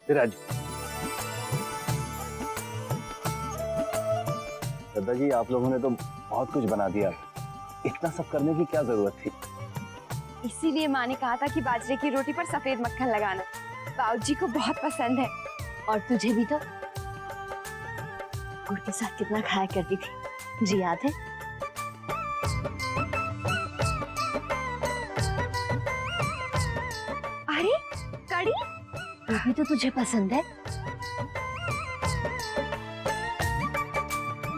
विराज। दादाजी आप लोगों ने तो बहुत कुछ बना दिया, इतना सब करने की क्या जरूरत थी? इसीलिए माँ ने कहा था कि बाजरे की रोटी पर सफेद मक्खन लगाना, बाबूजी को बहुत पसंद है। और तुझे भी तो गुड़ के साथ कितना खाया करती थी, जी याद है? अरे कड़ी, ये भी तो तुझे पसंद है।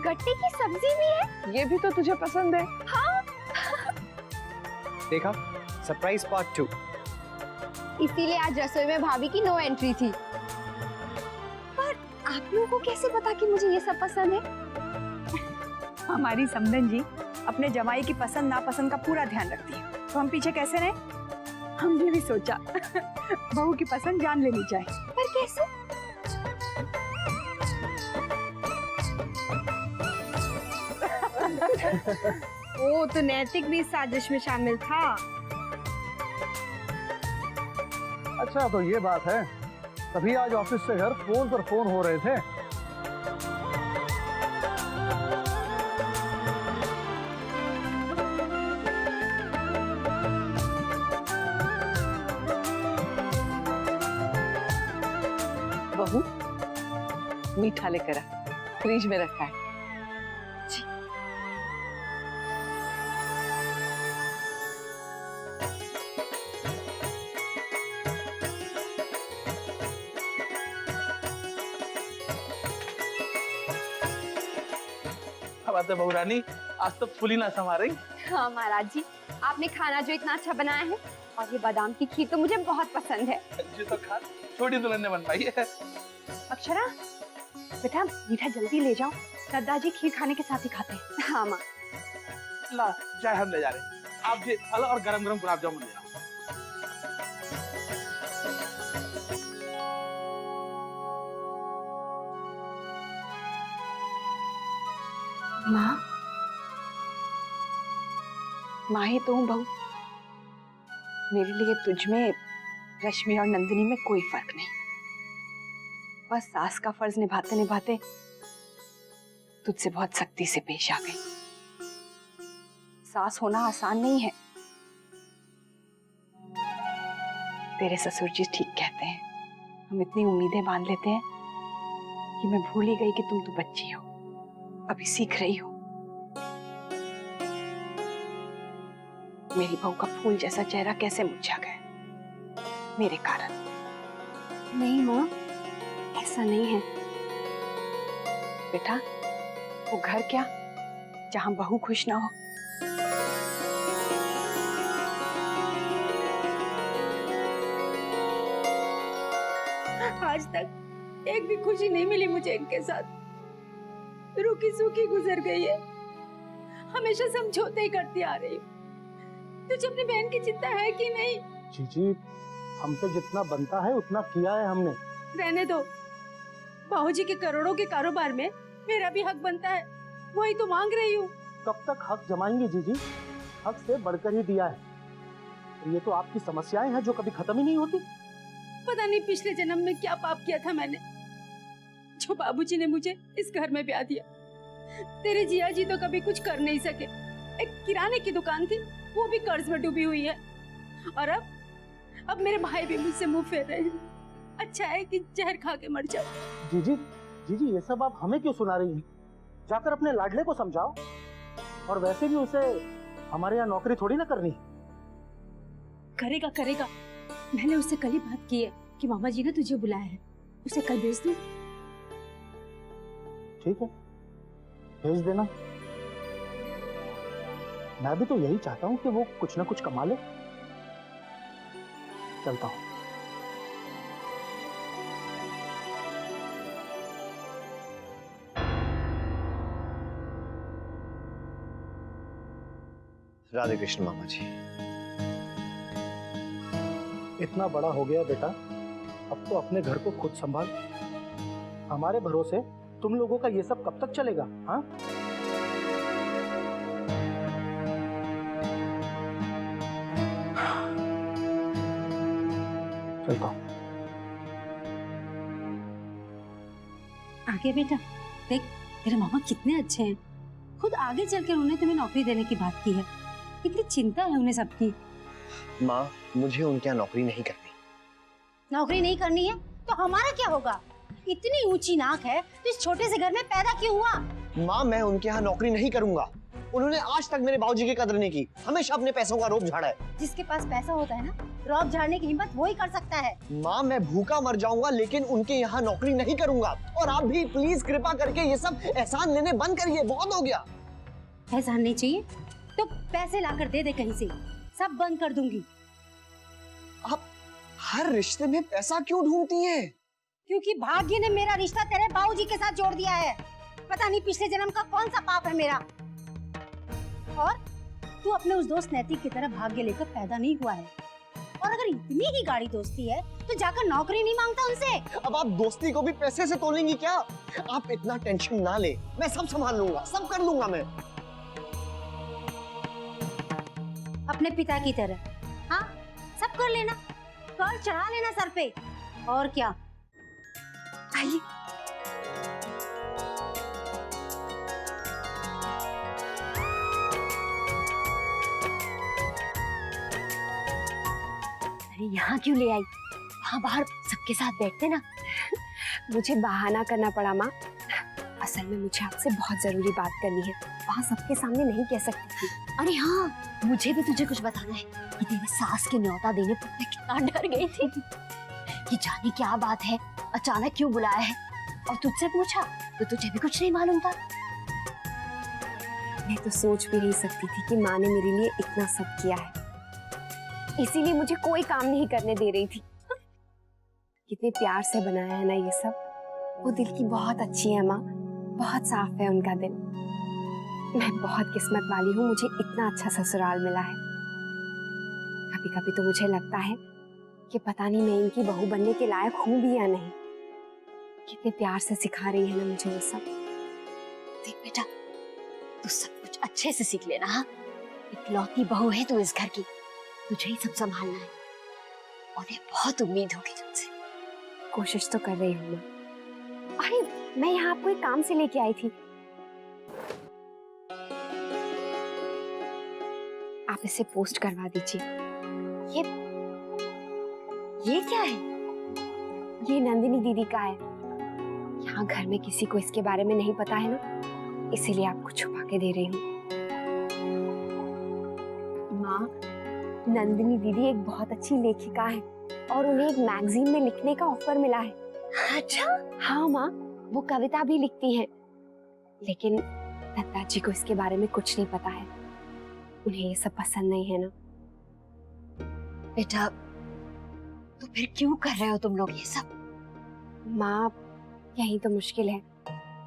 गट्टे की सब्जी भी है, ये भी तो तुझे पसंद है। हाँ। देखा, सरप्राइज पार्ट 2। इसीलिए आज रसोई में भाभी की नो एंट्री थी। पर आप लोगों को कैसे पता कि मुझे ये सब पसंद है? हमारी समधन जी अपने जमाई की पसंद नापसंद का पूरा ध्यान रखती है, तो हम पीछे कैसे रहे? हमने भी सोचा बहू की पसंद जान लेनी चाहिए। पर कैसे? वो तो नैतिक भी इस साजिश में शामिल था। अच्छा तो ये बात है, तभी आज ऑफिस से घर फोन पर फोन हो रहे थे। बहू मीठा लेकर आ, फ्रिज में रखा है। बात है बहू रानी, आज तो फूली ना समा रही। हाँ महाराज जी, आपने खाना जो इतना अच्छा बनाया है, और ये बादाम की खीर तो मुझे बहुत पसंद है। जी तो खा, छोटी दुल्हन ने बनवाई है। अक्षरा बेटा मीठा जल्दी ले जाओ, दादाजी खीर खाने के साथ ही खाते हैं। हाँ माँ। ला चाय हम ले जा रहे हैं, आप जी फल और गरम गरम गुलाब जामुन ले आओ। माँ, माँ ही तो हूँ बहू, मेरे लिए तुझ में, रश्मि और नंदिनी में कोई फर्क नहीं। बस सास का फर्ज निभाते निभाते तुझसे बहुत सख्ती से पेश आ गई। सास होना आसान नहीं है। तेरे ससुर जी ठीक कहते हैं, हम इतनी उम्मीदें बांध लेते हैं कि मैं भूल ही गई कि तुम तो बच्ची हो, अभी सीख रही हो। मेरी बहू का फूल जैसा चेहरा कैसे मुरझा गया मेरे कारण। नहीं माँ, ऐसा नहीं है। बेटा वो घर क्या जहां बहू खुश ना हो। आज तक एक भी खुशी नहीं मिली मुझे इनके साथ। रूखी सूखी गुजर गई है, हमेशा समझौते ही करती आ रही हूँ। तुझे अपनी बहन की चिंता है कि नहीं? जीजी, हमसे जितना बनता है उतना किया है हमने। रहने दो, बाबूजी के करोड़ों के कारोबार में मेरा भी हक बनता है, वही तो मांग रही हूँ। कब तक हक जमाएंगे जीजी? हक से बढ़कर ही दिया है। ये तो आपकी समस्याएं हैं जो कभी खत्म ही नहीं होती। पता नहीं पिछले जन्म में क्या पाप किया था मैंने, जो बाबूजी ने मुझे इस घर में ब्याह दिया। तेरे जिया जी तो कभी कुछ कर नहीं सके। एक किराने की दुकान थी, वो भी कर्ज में डूबी हुई है। और अब मेरे भाई भी मुझसे मुंह फेर रहे हैं। अच्छा है कि जहर खा के मर जाओ। जीजी, जीजी ये सब आप हमें क्यों सुना रही हैं? जाकर अपने लाडले को समझाओ। और वैसे भी उसे हमारे यहाँ नौकरी थोड़ी ना करनी। करेगा करेगा, मैंने उससे कल ही बात की है कि मामा जी ने तुझे बुलाया है, उसे कल भेज दूं। ठीक है, भेज देना। मैं भी तो यही चाहता हूँ कि वो कुछ ना कुछ कमा ले। चलता हूँ। राधे कृष्ण मामा जी। इतना बड़ा हो गया बेटा, अब तो अपने घर को खुद संभाल। हमारे भरोसे तुम लोगों का ये सब कब तक चलेगा? हाँ, चलता हूँ। आगे बेटा देख, तेरे मामा कितने अच्छे हैं। खुद आगे चल के उन्होंने तुम्हें नौकरी देने की बात की है। कितनी चिंता है उन्हें सबकी। माँ, मुझे उनके यहाँ नौकरी नहीं करनी। नौकरी नहीं करनी है तो हमारा क्या होगा? इतनी ऊंची नाक है तो इस छोटे से घर में पैदा क्यों हुआ? माँ, मैं उनके यहाँ नौकरी नहीं करूंगा। उन्होंने आज तक मेरे बाबूजी की कदर नहीं की, हमेशा अपने पैसों का रोब झाड़ा है। जिसके पास पैसा होता है ना, रौब झाड़ने की हिम्मत वो ही कर सकता है। माँ, मैं भूखा मर जाऊंगा लेकिन उनके यहाँ नौकरी नहीं करूंगा। और आप भी प्लीज कृपा करके ये सब एहसान लेने बंद करिए, बहुत हो गया। एहसान नहीं चाहिए तो पैसे लाकर दे दे कहीं से, सब बंद कर दूंगी। आप हर रिश्ते में पैसा क्यों ढूंढती हैं? क्योंकि भाग्य ने मेरा रिश्ता तेरे बाबूजी के साथ जोड़ दिया है। पता नहीं पिछले जन्म का कौन सा पाप है मेरा। और तू अपने उस दोस्त नैतिक की तरह भाग्य लेकर पैदा नहीं हुआ है। और अगर इतनी ही गाढ़ी दोस्ती है तो जाकर नौकरी नहीं मांगता उनसे। अब आप दोस्ती को भी पैसे से तोलेंगी क्या? आप इतना टेंशन ना ले, मैं सब संभाल लूंगा, सब कर लूंगा मैं। अपने पिता की तरह, हाँ सब कर लेना, कर चढ़ा लेना सर पे, और क्या। आइए। अरे यहाँ क्यों ले आई? वहाँ बाहर सबके साथ बैठते ना। मुझे बहाना करना पड़ा माँ। असल में मुझे आपसे बहुत जरूरी बात करनी है, वहाँ सबके सामने नहीं कह सकती थी। अरे हाँ, मुझे भी तुझे कुछ बताना है कि तेरे सास के न्योता देने पर मैं कितना डर गई थी कि जाने क्या बात है, अचानक क्यों बुलाया है। और तुझसे पूछा तो तुझे भी कुछ नहीं मालूम था। मैं तो सोच भी नहीं सकती थी कि माँ ने मेरे लिए इतना सब किया है, इसीलिए मुझे कोई काम नहीं करने दे रही थी। कितने प्यार से बनाया है ना ये सब। वो दिल की बहुत अच्छी है माँ, बहुत साफ है उनका दिल। मैं बहुत किस्मत वाली हूँ, मुझे इतना अच्छा ससुराल मिला है। कभी कभी तो मुझे लगता है कि पता नहीं मैं इनकी बहू बनने के लायक हूँ भी या नहीं। कितने प्यार से सिखा रही है ना मुझे वो सब। देख बेटा, तू सब कुछ अच्छे से सीख लेना। हाँ, इकलौती बहू है तू इस घर की, तुझे ही सब संभालना है। उन्हें बहुत उम्मीद होगी तुमसे। कोशिश तो कर रही हूँ मैं। अरे मैं यहाँ आपको एक काम से लेके आई थी, आप इसे पोस्ट करवा दीजिए। ये क्या है? ये नंदिनी दीदी का है। यहाँ घर में किसी को इसके बारे में नहीं पता है ना, इसीलिए आपको छुपा के दे रही हूँ। माँ, नंदिनी दीदी एक बहुत अच्छी लेखिका है और उन्हें एक मैगजीन में लिखने का ऑफर मिला है। अच्छा? हाँ माँ, वो कविता भी लिखती हैं, लेकिन दत्ता जी को इसके बारे में कुछ नहीं पता है। उन्हें ये सब पसंद नहीं है ना। बेटा, तो फिर क्यों कर रहे हो तुम लोग ये सब? माँ, यही तो मुश्किल है।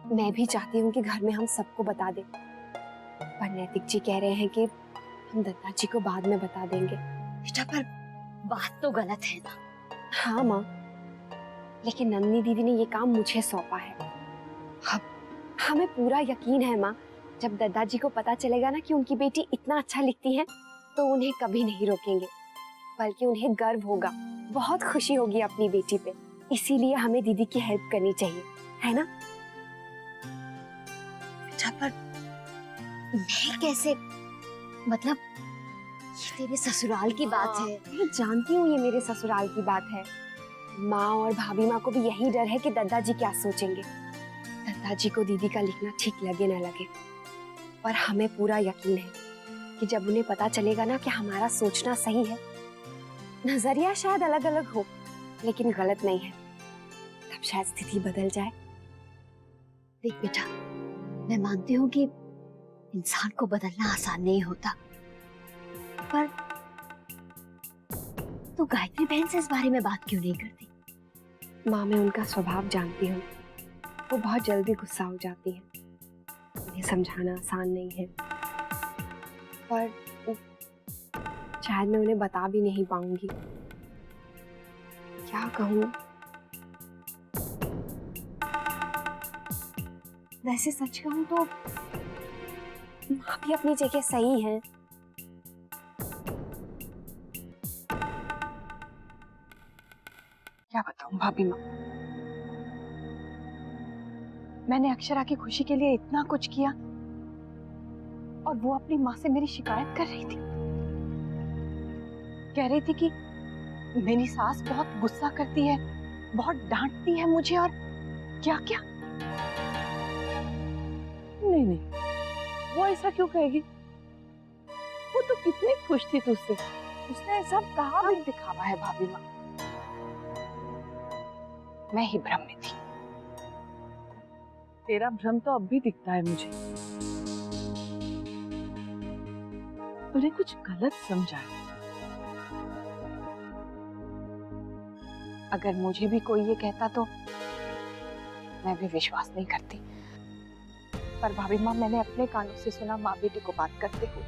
मैं भी चाहती हूँ कि घर में हम सबको बता दें, पर नैतिक जी कह रहे हैं कि हम दत्ता जी को बाद में बता देंगे। बेटा, पर बात तो गलत है ना। हाँ माँ, लेकिन नंदिनी दीदी ने ये काम मुझे सौंपा है। हमें पूरा यकीन है माँ, जब दत्ता जी को पता चलेगा ना कि उनकी बेटी इतना अच्छा लिखती है, तो उन्हें कभी नहीं रोकेंगे, बल्कि उन्हें गर्व होगा, बहुत खुशी होगी अपनी बेटी पे। इसीलिए हमें दीदी की हेल्प करनी चाहिए, है ना? बेटा, पर मैं कैसे? मतलब ये तेरे ससुराल की बात है। मैं जानती हूँ ये मेरे ससुराल की बात है। माँ और भाभी माँ को भी यही डर है कि दत्ता जी क्या सोचेंगे। दत्ता जी को दीदी का लिखना ठीक लगे ना लगे, पर हमें पूरा यकीन है कि जब उन्हें पता चलेगा ना कि हमारा सोचना सही है, नजरिया शायद अलग अलग हो लेकिन गलत नहीं है, तब शायद स्थिति बदल जाए। देख बेटा, मैं मानती हूँ कि इंसान को बदलना आसान नहीं होता, पर तू गायत्री बहन से इस बारे में बात क्यों नहीं करती? माँ, मैं उनका स्वभाव जानती हूँ, वो बहुत जल्दी गुस्सा हो जाती है। उन्हें समझाना आसान नहीं है, पर शायद मैं उन्हें बता भी नहीं पाऊंगी। क्या कहूँ? वैसे सच कहूँ तो माँ भी अपनी जगह सही है। क्या बताऊं भाभी माँ, मैंने अक्षरा की खुशी के लिए इतना कुछ किया और वो अपनी माँ से मेरी शिकायत कर रही थी। कह रही थी कि मेरी सास बहुत गुस्सा करती है, बहुत डांटती है मुझे और क्या क्या। नहीं नहीं, वो ऐसा क्यों कहेगी? वो तो कितनी खुश थी तुझसे, उसने ऐसा कहा भी। दिखावा है भाभी माँ, मैं ही भ्रम में थी। तेरा भ्रम तो अब भी दिखता है मुझे। तूने कुछ गलत समझा है। अगर मुझे भी कोई ये कहता तो मैं भी विश्वास नहीं करती, पर भाभी माँ मैंने अपने कानों से सुना माँ बेटी को बात करते हुए।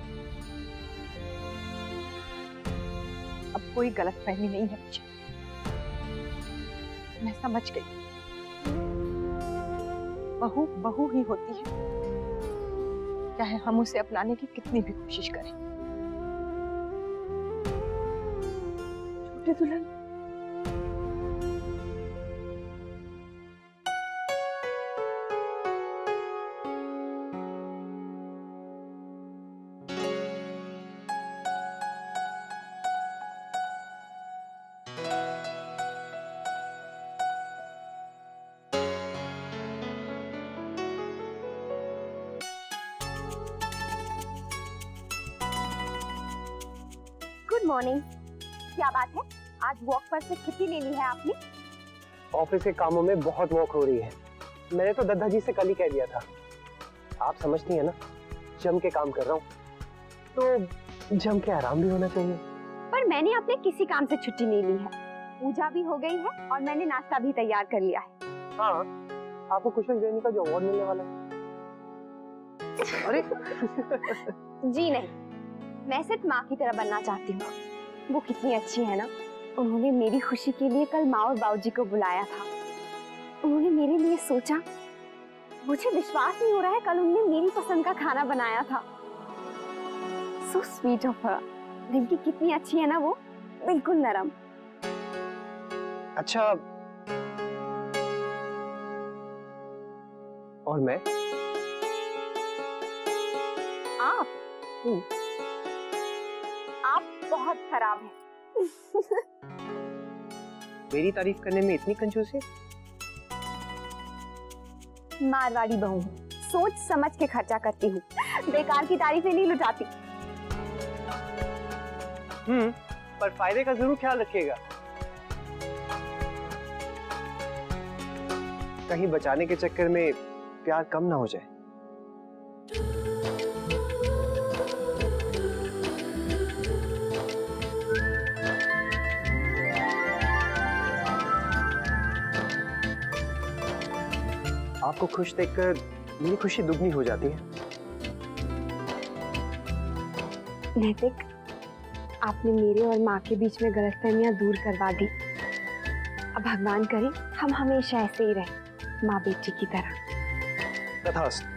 अब कोई गलतफहमी नहीं है मुझे, मैं समझ गई। बहू बहू ही होती है, चाहे हम उसे अपनाने की कितनी भी कोशिश करें। छोटे दुल्हन, गुड मॉर्निंग। क्या बात है, आज वॉक पर से छुट्टी ले ली है आपने? ऑफिस के कामों में बहुत वॉक हो रही है। मैंने तो दद्दा जी से कल ही कह दिया था। आप समझती है ना, जम के काम कर रहा हूँ तो जम के आराम भी होना चाहिए। पर मैंने अपने किसी काम से छुट्टी नहीं ली है। पूजा भी हो गई है और मैंने नाश्ता भी तैयार कर लिया है। हाँ, आपको कुशल जैनी का जो अवार्ड मिलने वाला है। अरे जी नहीं, मैं सिर्फ माँ की तरह बनना चाहती हूँ। वो कितनी अच्छी है ना, उन्होंने मेरी खुशी के लिए कल माँ और बाबूजी को बुलाया था। उन्होंने मेरे लिए सोचा। मुझे विश्वास नहीं हो रहा है, कल उन्होंने मेरी पसंद का खाना बनाया था। So sweet of her. दिल की कितनी अच्छी है ना वो, बिल्कुल नरम। अच्छा, और मैं? आप बहुत खराब हैं। मेरी तारीफ करने में इतनी कंजूसी? मारवाड़ी बहू हूँ, सोच समझ के खर्चा करती हूँ, बेकार की तारीफें नहीं लुटाती। पर फायदे का जरूर ख्याल रखिएगा, कहीं बचाने के चक्कर में प्यार कम ना हो जाए। आपको खुश देखकर मेरी खुशी दुगनी हो जाती है। नैतिक, आपने मेरे और माँ के बीच में गलतफहमियां दूर करवा दी। अब भगवान करे हम हमेशा ऐसे ही रहे, माँ बेटी की तरह। तथास्तु।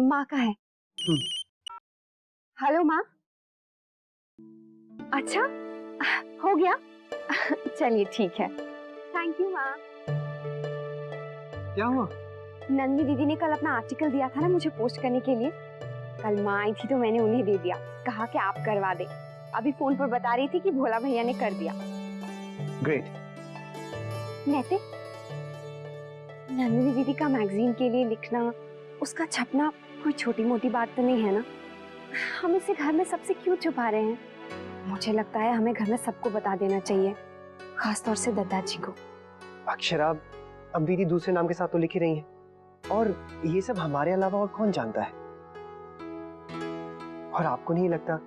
माँ का है। हेलो माँ। अच्छा, हो गया? चलिए ठीक है, थैंक यू माँ। क्या हुआ? नंदिनी दीदी ने कल अपना आर्टिकल दिया था ना मुझे पोस्ट करने के लिए। कल माँ आई थी तो मैंने उन्हें दे दिया, कहा कि आप करवा दे। अभी फोन पर बता रही थी कि भोला भैया ने कर दिया। ग्रेट। नैतिक, नंदिनी दीदी का मैगजीन के लिए लिखना, उसका छपना कोई छोटी मोटी बात तो नहीं है ना। हम इसे घर में सबसे क्यों छुपा रहे हैं? मुझे लगता है हमें घर में सबको बता देना चाहिए, खासतौर से दादाजी को। अक्षरा, अब दीदी दूसरे नाम के साथ तो लिख ही रही है, और ये सब हमारे अलावा और कौन जानता है? और आपको नहीं लगता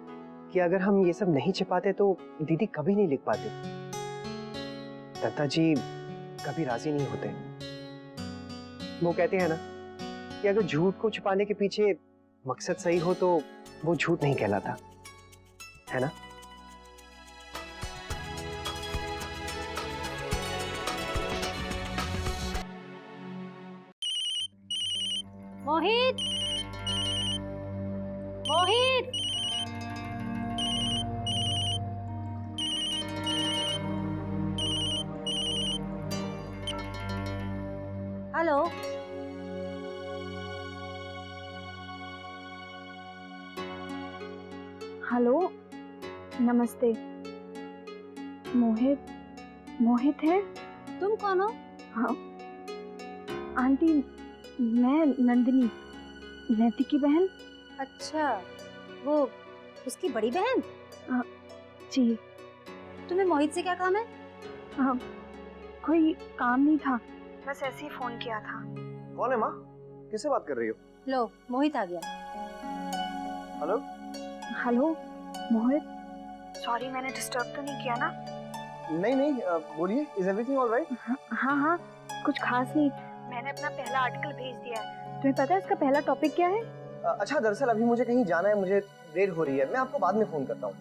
कि अगर हम ये सब नहीं छिपाते तो दीदी कभी नहीं लिख पाते? दादाजी कभी राजी नहीं होते। वो कहते हैं ना कि अगर झूठ को छुपाने के पीछे मकसद सही हो तो वो झूठ नहीं कहलाता, है ना? मोहित, मोहित, हेलो। हेलो, नमस्ते। मोहित, मोहित है? तुम कौन हो? हाँ आंटी, मैं नंदिनी, नैतिक की बहन। अच्छा, वो उसकी बड़ी बहन? जी। तुम्हें मोहित से क्या काम है? कोई काम नहीं था, बस ऐसे ही फोन किया था। कौन है माँ? किससे बात कर रही हो? लो, मोहित आ गया। हेलो? हेलो मोहित, सॉरी मैंने डिस्टर्ब तो नहीं किया ना? नहीं नहीं, बोलिए। Is everything alright? हाँ हाँ, कुछ खास नहीं। मैंने अपना पहला आर्टिकल भेज दिया है। तुम्हें पता है इसका पहला टॉपिक क्या है? अच्छा, दरअसल अभी मुझे कहीं जाना है, मुझे देर हो रही है, मैं आपको बाद में फोन करता हूँ।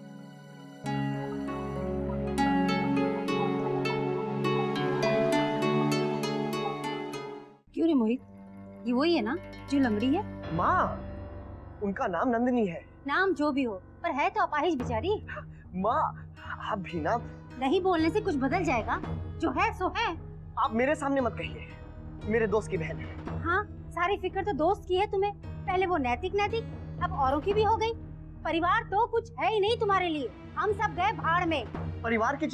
क्यों रे मोहित, ये वही है ना जो लंगड़ी है? माँ, उनका नाम नंदिनी है। नाम जो भी हो, पर है तो अपाहिज बेचारी। माँ, आप भी ना। नहीं बोलने से कुछ बदल जाएगा, जो है सो है। आप मेरे सामने मत कहिए, मेरे दोस्त की बहन है। हाँ, सारी फिक्र तो दोस्त की है तुम्हें। पहले वो नैतिक नैतिक, अब औरों की भी हो गई। परिवार तो कुछ है ही नहीं तुम्हारे लिए। हम सब गए भाड़ में। परिवार की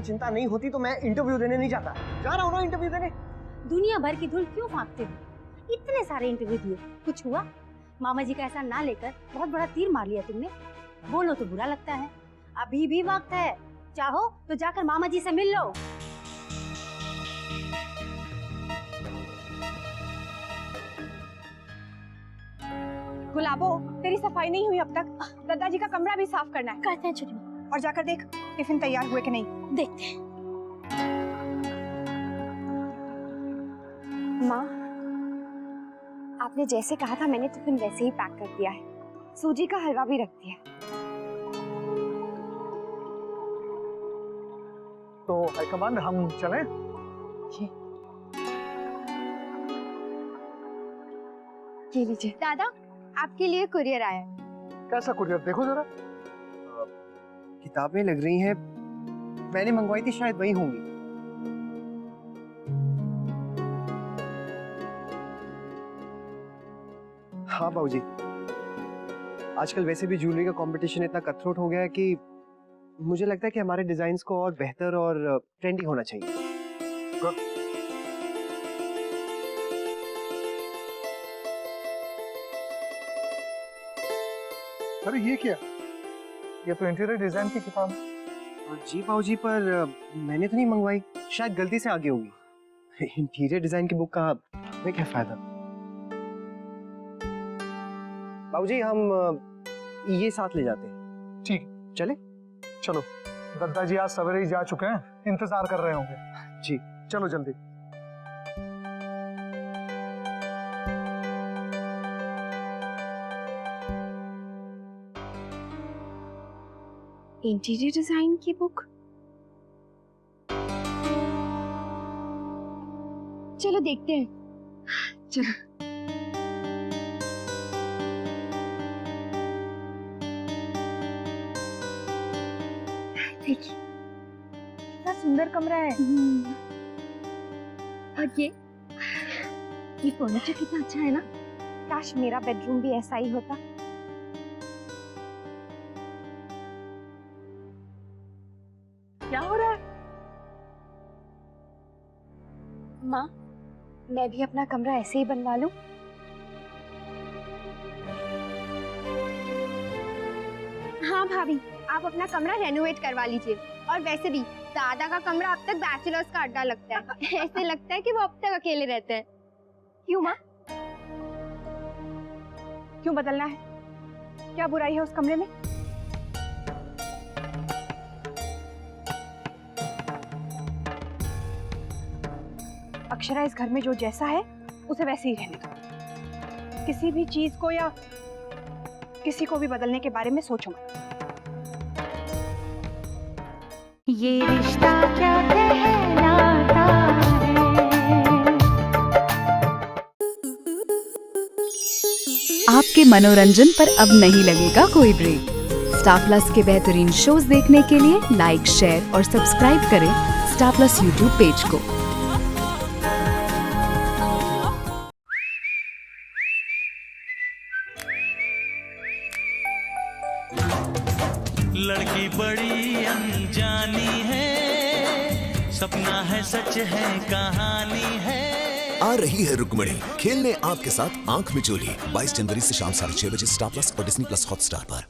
चिंता नहीं होती तो मैं इंटरव्यू देने नहीं जाता। जा रहा हूँ ना इंटरव्यू देने। दुनिया भर की धूल क्यों फाँकते हो? इतने सारे इंटरव्यू दिए, कुछ हुआ? मामा जी का ऐसा ना लेकर बहुत बड़ा तीर मार लिया तुमने। बोलो तो बुरा लगता है। अभी भी वक्त है, चाहो तो जाकर मामा जी से मिल लो। गुलाबो, तेरी सफाई नहीं हुई अब तक। दादाजी का कमरा भी साफ करना है। करते हैं छोटी माँ। और जाकर देख टिफिन तैयार हुए कि नहीं। देखते हैं। माँ, आपने जैसे कहा था मैंने टिफिन वैसे ही पैक कर दिया है। सूजी का हलवा भी रख दिया। तो हाईकमान हम चलें? ये लीजिए दादा, आपके लिए कुरियर आया है। कैसा कुरियर, देखो जरा। किताबें लग रही हैं, मैंने मंगवाई थी, शायद वही होंगी। हाँ बाबूजी, आजकल वैसे भी ज्वेलरी का कंपटीशन इतना कटथ्रोट हो गया है कि मुझे लगता है कि हमारे डिजाइन्स को और बेहतर और ट्रेंडी होना चाहिए। अरे ये क्या? ये तो इंटीरियर डिजाइन की किताब है। जी बाबूजी, पर मैंने तो नहीं मंगवाई, शायद गलती से आ गई होगी। इंटीरियर डिजाइन की बुक का हमें क्या फायदा। बाबूजी, हम ये साथ ले जाते हैं। ठीक, चले? चलो। दादाजी आज सवेरे ही जा चुके हैं, इंतजार कर रहे होंगे। जी चलो जल्दी। इंटीरियर डिजाइन की बुक। चलो देखते हैं। चलो। देखिए कितना सुंदर कमरा है। और ये फर्नीचर कितना अच्छा है ना। काश मेरा बेडरूम भी ऐसा ही होता। क्या हो रहा है? माँ, मैं भी अपना कमरा ऐसे ही बनवा लूं? हाँ भाभी, आप अपना कमरा रेनोवेट करवा लीजिए। और वैसे भी दादा का कमरा अब तक बैचलर्स का अड्डा लगता है। ऐसे लगता है कि वो अब तक अकेले रहते हैं। क्यों माँ? क्यों बदलना है? क्या बुराई है उस कमरे में? अक्षरा इस घर में जो जैसा है उसे वैसे ही रहने दो। किसी भी चीज को या किसी को भी बदलने के बारे में सोचो मत। ये रिश्ता क्या कहलाता है। आपके मनोरंजन पर अब नहीं लगेगा कोई ब्रेक। स्टार प्लस के बेहतरीन शोज देखने के लिए लाइक, शेयर और सब्सक्राइब करें स्टार प्लस यूट्यूब पेज को। लड़की बड़ी अनजानी है, सपना है सच है कहानी है। आ रही है रुक्मणी खेलने आपके साथ आंख मिचोली 22 जनवरी से शाम 6:30 बजे स्टार प्लस और डिज्नी प्लस हॉटस्टार पर।